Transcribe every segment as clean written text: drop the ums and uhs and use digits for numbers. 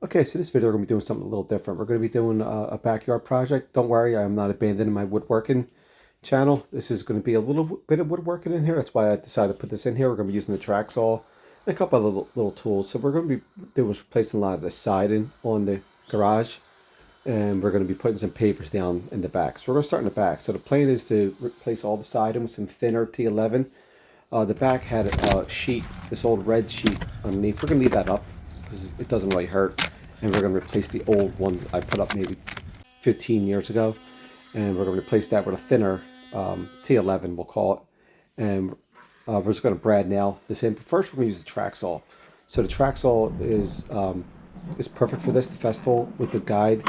Okay, so this video we're going to be doing something a little different. We're going to be doing a backyard project. Don't worry, I'm not abandoning my woodworking channel. This is going to be a little bit of woodworking in here. That's why I decided to put this in here. We're going to be using the track saw and a couple of little tools. So we're going to be doing placing a lot of the siding on the garage, and we're going to be putting some pavers down in the back. So we're going to start in the back. So the plan is to replace all the siding with some thinner T11. The back had a sheet, this old red sheet underneath. We're going to leave that up because it doesn't really hurt. And we're going to replace the old one I put up maybe 15 years ago. And we're going to replace that with a thinner T11, we'll call it. And we're just going to brad nail this in. But first, we're going to use the track saw. So the track saw is perfect for this, the Festool with the guide.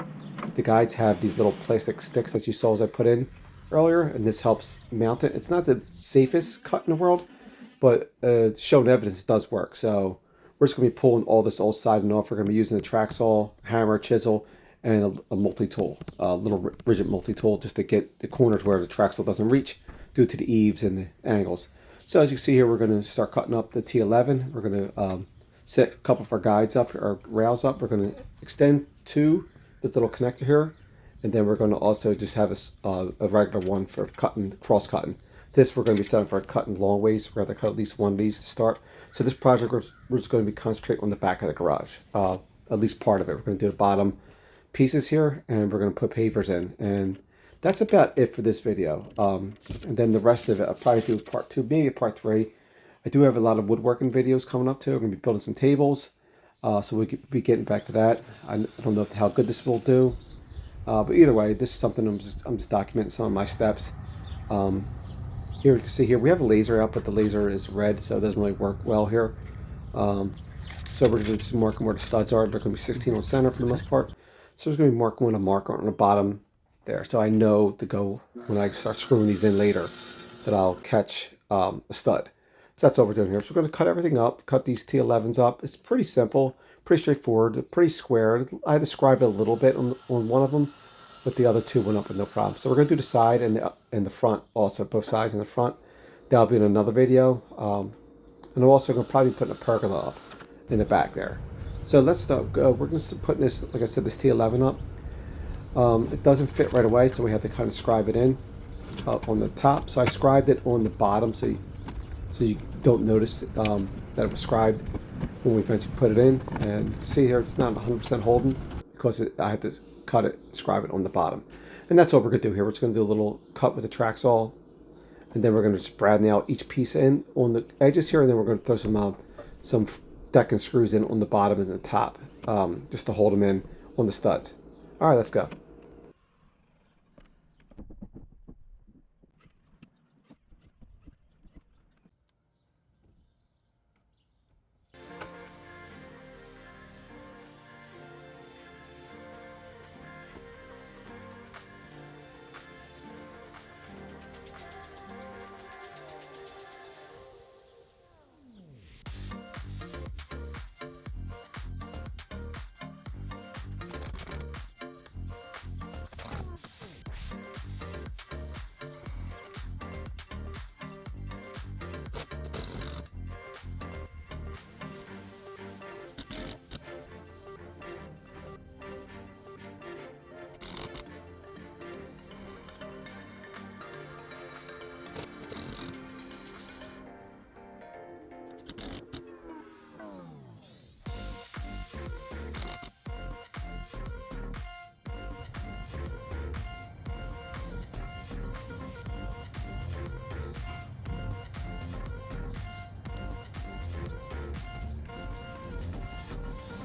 The guides have these little plastic sticks that you saw as I put in earlier, and this helps mount it. It's not the safest cut in the world, but shown evidence it does work. So we're just going to be pulling all this old siding off. We're going to be using a track saw, hammer, chisel, and a multi-tool, a little rigid multi-tool, just to get the corners where the track saw doesn't reach due to the eaves and the angles. So as you see here, we're going to start cutting up the T11. We're going to set a couple of our guides up, our rails up. We're going to extend to this little connector here, and then we're going to also just have a regular one for cutting, cross cutting. This we're going to be setting for cutting long ways. We're going to cut at least one of these to start. So this project we're just going to be concentrating on the back of the garage, at least part of it. We're going to do the bottom pieces here, and we're going to put pavers in, and that's about it for this video. And then the rest of it I'll probably do part 2, maybe part 3. I do have a lot of woodworking videos coming up too. We're going to be building some tables, so we'll be getting back to that. I don't know how good this will do, but either way, this is something I'm just documenting some of my steps. Here you can see here we have a laser out, but the laser is red, so it doesn't really work well here. So we're just marking where the studs are. They're going to be 16 on center for the most part. So there's going to be marking with a marker on the bottom there, so I know to go when I start screwing these in later that I'll catch a stud. So that's what we're doing here. So we're going to cut everything up, cut these T11s up. It's pretty simple, pretty straightforward, pretty square. I described it a little bit on one of them, but the other two went up with no problem. So we're going to do the side and the front also, both sides and the front. That'll be in another video. And I'm also going to probably be putting a pergola up in the back there. So let's start. We're going to start putting this, like I said, this T11 up. It doesn't fit right away, so we have to kind of scribe it in on the top. So I scribed it on the bottom, so you don't notice that it was scribed when we eventually put it in. And see here, it's not 100% holding because I had to cut it, scribe it on the bottom. And that's what we're going to do here. We're just going to do a little cut with the track saw, and then we're going to just brad nail each piece in on the edges here, and then we're going to throw some decking screws in on the bottom and the top, just to hold them in on the studs. All right, let's go.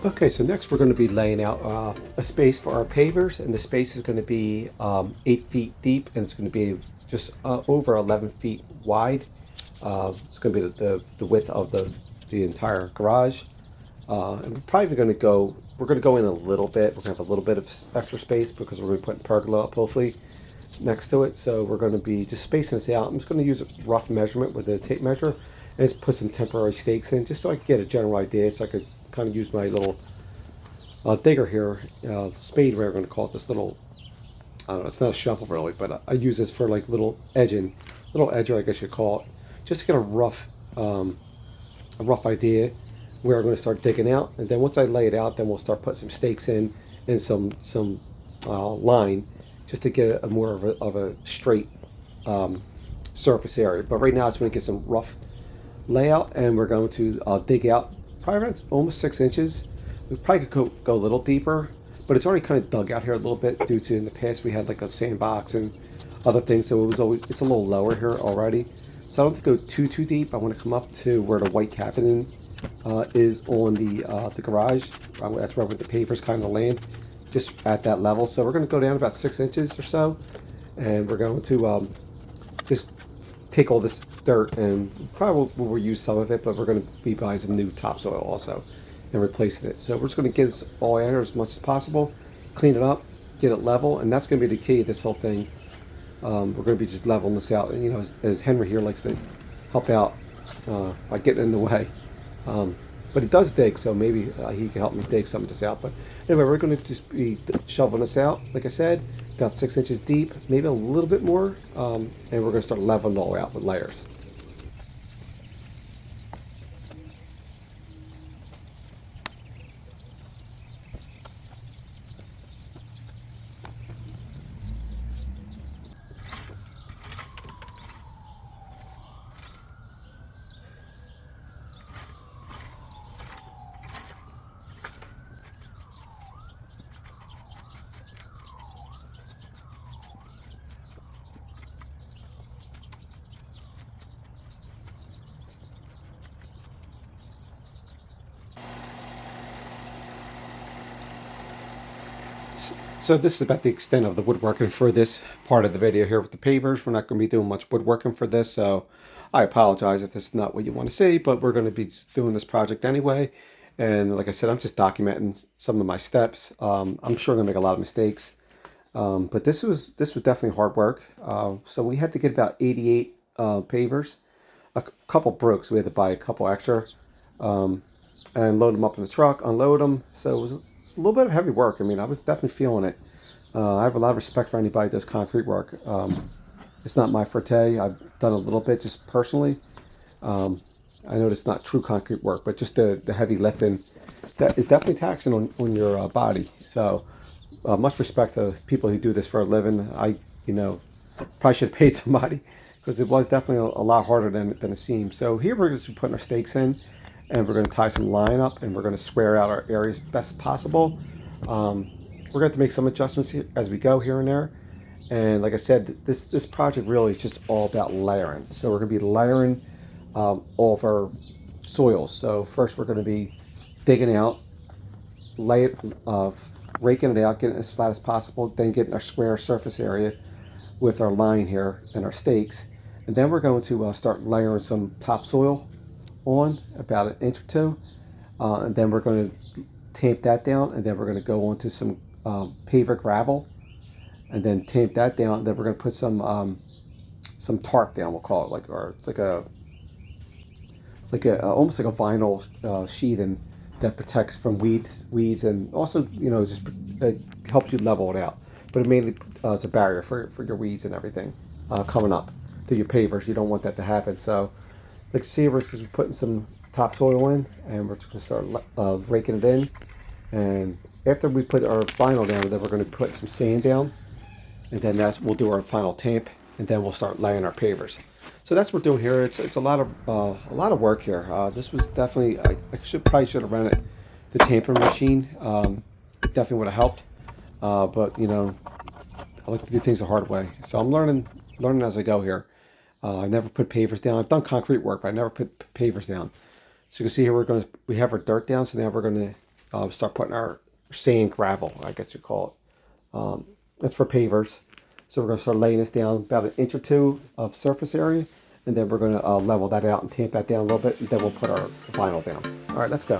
Okay, so next we're going to be laying out a space for our pavers, and the space is going to be 8 feet deep, and it's going to be just over 11 feet wide. It's going to be the width of the entire garage. And we're probably going to go in a little bit. We're going to have a little bit of extra space because we're going to be putting pergola up hopefully next to it. So we're going to be just spacing this out. I'm just going to use a rough measurement with a tape measure and just put some temporary stakes in just so I can get a general idea, so I could kind of use my little digger here, spade, we're going to call it, this little, I don't know, it's not a shovel really, but I use this for like little edger, I guess you'd call it, just to get a rough idea we're going to start digging out. And then once I lay it out, then we'll start putting some stakes in and some line, just to get a more of a straight surface area. But right now, it's going to get some rough layout, and we're going to dig out probably around almost 6 inches. We probably could go a little deeper, but it's already kind of dug out here a little bit due to in the past we had like a sandbox and other things, so it's a little lower here already. So I don't have to go too deep. I want to come up to where the white cabinet is on the garage. That's where the pavers kind of land, just at that level. So we're going to go down about 6 inches or so, and we're going to just take all this dirt, and probably we'll reuse some of it, but we're going to be buying some new topsoil also and replacing it. So we're just going to get this all in there as much as possible, clean it up, get it level, and that's going to be the key of this whole thing. We're going to be just leveling this out, and as Henry here likes to help out by getting in the way. But he does dig, so maybe he can help me dig some of this out. But anyway, we're going to just be shoveling this out, like I said, about 6 inches deep, maybe a little bit more, and we're going to start leveling it all out with layers. So this is about the extent of the woodworking for this part of the video here with the pavers. We're not going to be doing much woodworking for this, so I apologize if this is not what you want to see, but we're going to be doing this project anyway. And like I said, I'm just documenting some of my steps. I'm sure I'm going to make a lot of mistakes, but this was definitely hard work. So we had to get about 88 pavers. A couple broke, so we had to buy a couple extra, and load them up in the truck, unload them. So it was a little bit of heavy work. I mean, I was definitely feeling it. I have a lot of respect for anybody that does concrete work. It's not my forte. I've done a little bit just personally. I know it's not true concrete work, but just the heavy lifting that is definitely taxing on your body. So much respect to people who do this for a living. Probably should have paid somebody, because it was definitely a lot harder than it seemed. So here we're just putting our stakes in, and we're going to tie some line up, and we're going to square out our areas best possible. We're going to have to make some adjustments here, as we go here and there. And like I said, this project really is just all about layering. So we're going to be layering all of our soils. So first we're going to be digging out, raking it out, getting it as flat as possible, then getting our square surface area with our line here and our stakes. And then we're going to start layering some topsoil on, about an inch or two. And then we're going to tamp that down, and then we're going to go on to some paver gravel, and then tamp that down. And then we're going to put some tarp down, we'll call it, or it's like a almost like a vinyl sheathing that protects from weeds, and also just it helps you level it out. But it mainly is a barrier for your weeds and everything coming up through your pavers. You don't want that to happen. So, like, see, we're just putting some topsoil in, and we're just going to start raking it in. And after we put our vinyl down, then we're going to put some sand down, and then we'll do our final tamp, and then we'll start laying our pavers. So that's what we're doing here. It's a lot of work here. This was definitely, I probably should have rented the tamping machine. It definitely would have helped. But I like to do things the hard way. So I'm learning as I go here. I never put pavers down. I've done concrete work, but I never put pavers down. So you can see here we have our dirt down. So now we're going to start putting our sand gravel, I guess you call it. That's for pavers. So we're going to start laying this down about an inch or two of surface area, and then we're going to level that out and tamp that down a little bit, and then we'll put our vinyl down. All right, let's go.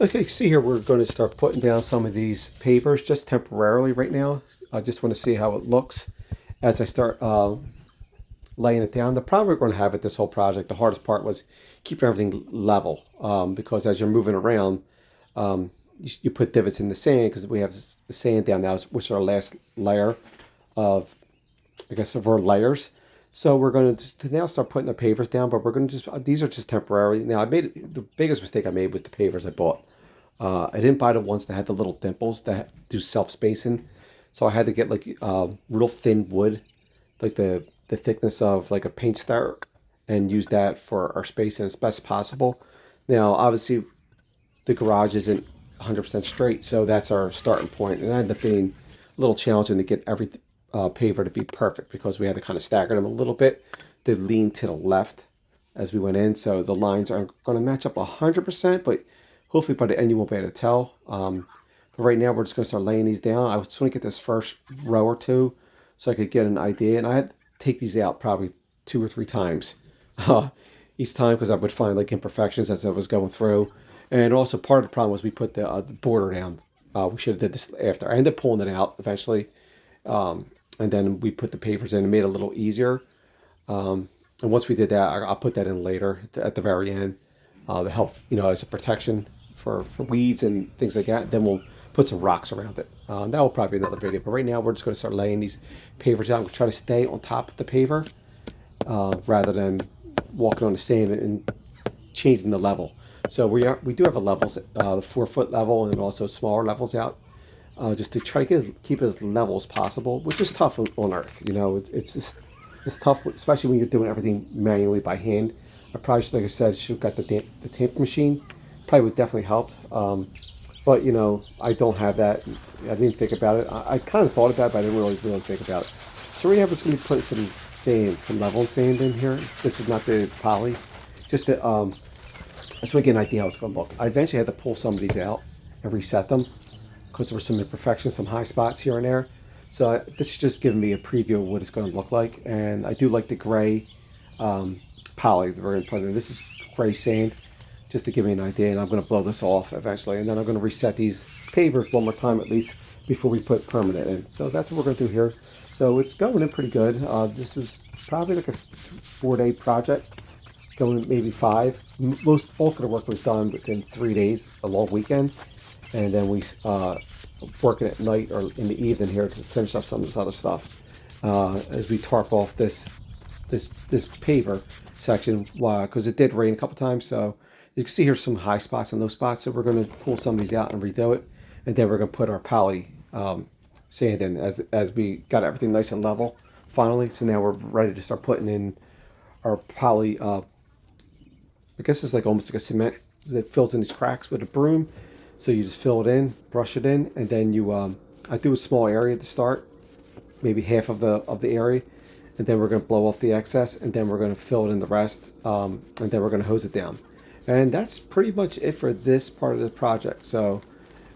Okay, see here, we're going to start putting down some of these pavers just temporarily right now. I just want to see how it looks as I start laying it down. The problem we're going to have with this whole project, the hardest part was keeping everything level, because as you're moving around, you put divots in the sand because we have the sand down now, which is our last layer of, I guess, of our layers. So we're going to now start putting the pavers down, but we're going to just, these are just temporary. Now, the biggest mistake I made was the pavers I bought. I didn't buy the ones that had the little dimples that do self-spacing. So I had to get like real thin wood, like the thickness of like a paint star, and use that for our spacing as best possible. Now, obviously, the garage isn't 100% straight, so that's our starting point. And it ended up being a little challenging to get every paver to be perfect because we had to kind of stagger them a little bit to lean to the left as we went in. So the lines aren't going to match up 100%, but hopefully by the end you won't be able to tell. But right now we're just going to start laying these down. I just want to get this first row or two so I could get an idea. And I had to take these out probably 2 or 3 times each time because I would find like imperfections as I was going through. And also part of the problem was we put the border down. We should have did this after. I ended up pulling it out eventually. And then we put the pavers in and made it a little easier. And once we did that, I'll put that in later at the very end to help, as a protection for weeds and things like that. Then we'll put some rocks around it. That will probably be another video. But right now, we're just going to start laying these pavers out. I'm going to try to stay on top of the paver rather than walking on the sand and changing the level. So we do have a levels, the 4-foot level, and also smaller levels out, just to try to keep it as level as possible, which is tough on Earth. It's tough, especially when you're doing everything manually by hand. I probably should, like I said, should have got the tamper machine. Probably would definitely help. But I don't have that. I didn't think about it. I kind of thought about it, but I didn't really think about it. So right now we're just going to put some sand, some level sand in here. This is not the poly, just to so we get an idea how it's going to look. I eventually had to pull some of these out and reset them because there were some imperfections, some high spots here and there. So this is just giving me a preview of what it's going to look like. And I do like the gray poly that we're going to put in. This is gray sand, just to give me an idea. And I'm going to blow this off eventually. And then I'm going to reset these pavers one more time at least before we put permanent in. So that's what we're going to do here. So it's going in pretty good. This is probably like a 4-day project, going maybe 5. Most bulk of the work was done within 3 days, a long weekend. And then we working at night or in the evening here to finish up some of this other stuff as we tarp off this paver section because it did rain a couple times. So you can see here's some high spots on those spots. So we're going to pull some of these out and redo it, and then we're going to put our poly sand in as we got everything nice and level finally. So now we're ready to start putting in our poly. I guess it's like almost like a cement that fills in these cracks with a broom. So you just fill it in, brush it in, and then you I do a small area to start, maybe half of the area, and then we're going to blow off the excess, and then we're going to fill it in the rest, and then we're going to hose it down. And that's pretty much it for this part of the project. So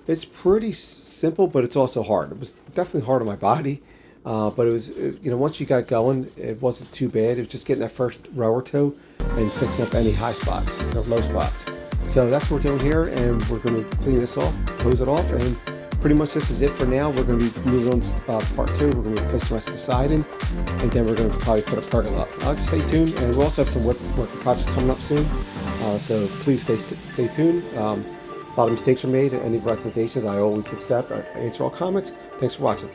it's pretty simple, but it's also hard. It was definitely hard on my body, but it was, once you got going, it wasn't too bad. It was just getting that first row or two and fixing up any high spots or low spots. So that's what we're doing here, and we're going to clean this off, hose it off, and pretty much this is it for now. We're going to be moving on to part 2. We're going to replace the rest of the siding, and then we're going to probably put a pergola up. Just stay tuned, and we'll also have some work projects coming up soon. So please stay tuned. A lot of mistakes are made. Any recommendations I always accept. I answer all comments. Thanks for watching.